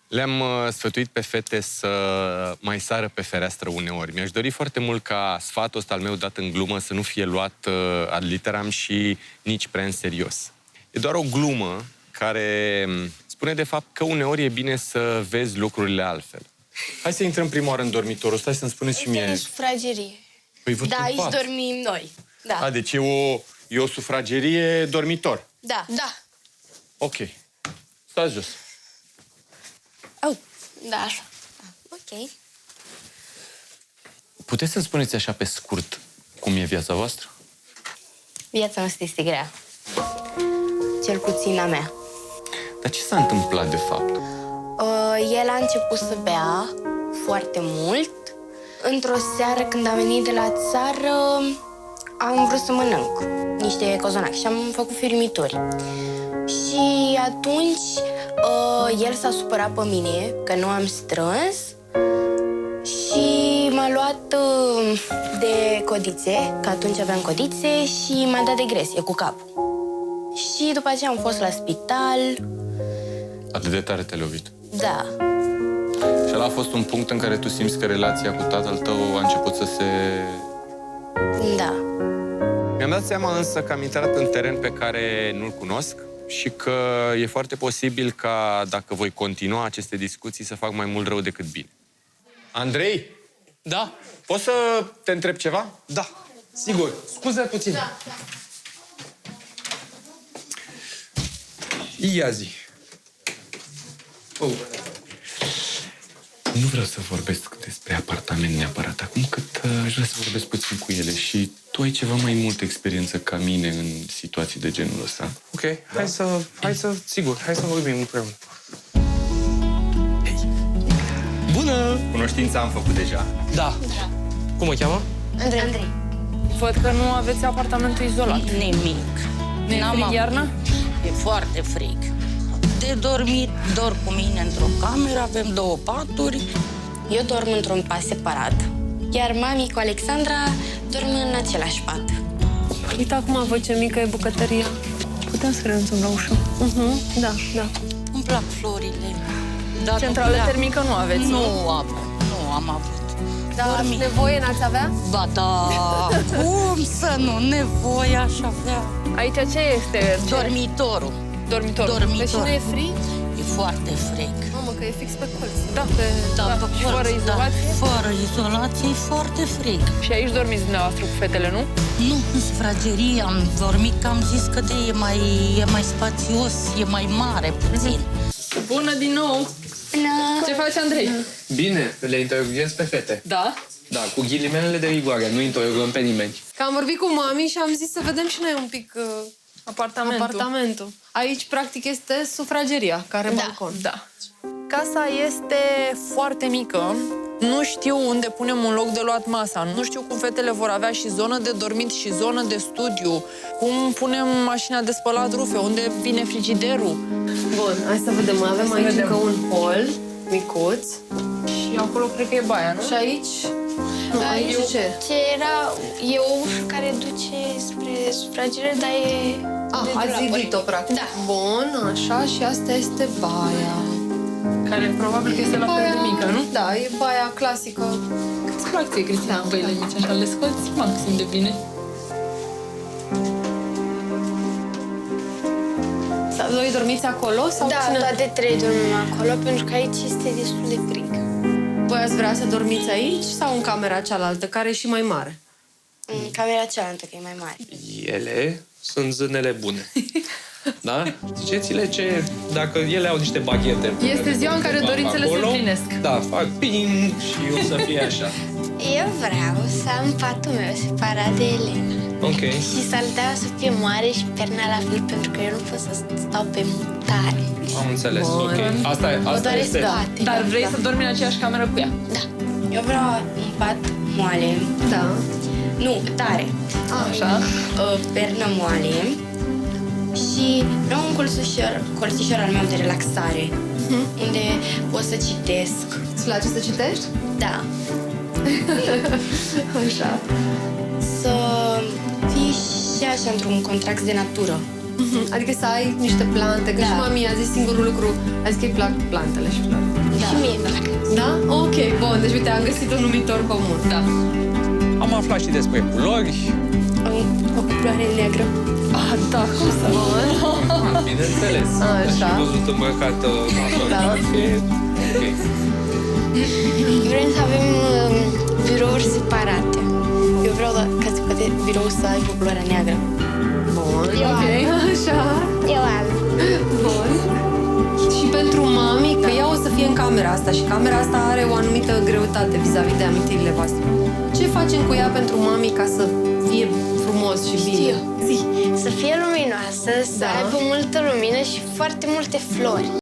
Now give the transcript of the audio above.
Le-am sfătuit pe fete să mai sară pe fereastră uneori. Mi-aș dori foarte mult ca sfatul ăsta al meu dat în glumă să nu fie luat ad literam și nici prea în serios. E doar o glumă care spune de fapt că uneori e bine să vezi lucrurile altfel. Hai să intrăm prima oară în dormitorul. Stai să-mi spuneți și mie. Este sufragerie. Păi văd Da, un aici pat. dormim noi. Da. A, deci e o sufragerie dormitor. Da. Da. Ok. Stați jos. Au. Da, așa. Ok. Puteți să-mi spuneți așa pe scurt cum e viața voastră? Viața noastră este grea. Cel puțin a mea. Dar ce s-a întâmplat de fapt? El a început să bea foarte mult. Într-o seară, când am venit de la țară, am vrut să mănânc niște cozonac și am făcut firmituri. Și atunci el s-a supărat pe mine că nu am strâns și m-a luat de codițe, că atunci aveam codițe, și m-a dat de gresie cu capul. Și după aceea am fost la spital. Atât de tare te-a lovit. Da. Și ăla a fost un punct în care tu simți că relația cu tatăl tău a început să se... Da. Mi-am dat seama însă că am intrat în teren pe care nu-l cunosc și că e foarte posibil ca, dacă voi continua aceste discuții, să fac mai mult rău decât bine. Andrei? Da? Poți să te întreb ceva? Da, sigur. Scuze puțin. Da. Ia zi. Oh. Nu vreau să vorbesc despre apartament neapărat acum, cât aș vrea să vorbesc puțin cu ele și tu ai ceva mai multă experiență ca mine în situații de genul ăsta. Ok, da. Hai să vorbim împreună. Hei. Bună! Cunoștința am făcut deja. Da. Cum o cheamă? Andrei. Văd că nu aveți apartamentul izolat. Nimic. Nu e frig iarna? E foarte frig. De dormit, dorm cu mine într-o cameră, avem 2 paturi. Eu dorm într-un pat separat, iar mami cu Alexandra dorm în același pat. Uite acum, văd ce mică e bucătăria. Putem să renunțăm la ușă. Da, da. Îmi plac florile. Dar Centrală termică nu aveți, nu? Nu am avut. Dar nevoie n-ați avea? Ba da, cum să nu, nevoie aș avea. Aici ce este? Dormitorul. Dormitorul. Deci nu e frig? E foarte frig. Mamă, că e fix pe colț. Da, Pe și fără izolație? Da, fără izolație e foarte frig. Și aici dormiți dumneavoastră cu fetele, nu? Nu, în sufragerie am dormit, că am zis că e mai spațios, e mai mare puțin. Bună din nou! Ce faci, Andrei? Bine, le interoghez pe fete. Da? Da, cu ghilimelele de rigoare, nu interogăm pe nimeni. Că am vorbit cu mami și am zis să vedem și noi un pic apartamentul. Aici, practic, este sufrageria, care are balcon. Da. Casa este foarte mică. Nu știu unde punem un loc de luat masa. Nu știu cum fetele vor avea și zonă de dormit și zonă de studiu. Cum punem mașina de spălat rufe, unde vine frigiderul. Bun, hai să vedem. Avem aici încă un hol micuț. Și acolo cred că e baia, nu? Și aici... Nu, aici ce? E o ușă care duce spre sufragerie, dar e... Ați zidit-o, practic. Da. Bun, așa, și asta este baia. Care probabil că este la fel de mică, nu? Da, e baia clasică. Îți plac ție, Cristina, cu băile mici, așa le scoți maxim de bine. Voi dormiți acolo? Sau Da, cine? toate 3 dormim acolo, pentru că aici este destul de frig. Voi ați vrea să dormiți aici sau în camera cealaltă, care e și mai mare? În camera cealaltă, că e mai mare. Ele sunt zânele bune. Da? Ziceți-le ce... Dacă ele au niște baghete... Este ziua în care dorințele se împlinesc. Da, fac ping și o să fie așa. Eu vreau să am patul meu separat de Elena. Ok. Și salteaua să fie mare și perna la fel, pentru că eu nu pot să stau pe mutare. Am înțeles, Bun. ok. Asta Doar este... spate. Dar vrei să dormi în aceeași cameră cu ea? Da. Eu vreau un pat moale. Da. Nu, tare. Așa. Pernă moale. Și vreau un colțișor al meu de relaxare, unde pot să citesc. Îți place să citești? Da. Așa. Să fii și așa într-un contract de natură. Adică să ai niște plante, că și mami a zis singurul lucru, a zis că îi plac plantele și florile. Și mie îmi plac. Da? Ok, bun, deci uite, am găsit un numitor comun. Da. Am aflat și despre culori. O culoare neagră. Ah, da, cum să nu? Bineînțeles. Așa. Și văzut îmbrăcată. Da. Vrem să avem birouri separate. Eu vreau ca se poate birou să aibă culoarea neagră. Bun, ok, așa. Eu am. Bun. Și pentru mami, că ea o să fie în camera asta și camera asta are o anumită greutate vis-a-vis de amintirile voastre. Ce facem cu ea pentru mami ca să fie frumos și bine? Să fie luminoasă, să aibă multă lumină și foarte multe flori.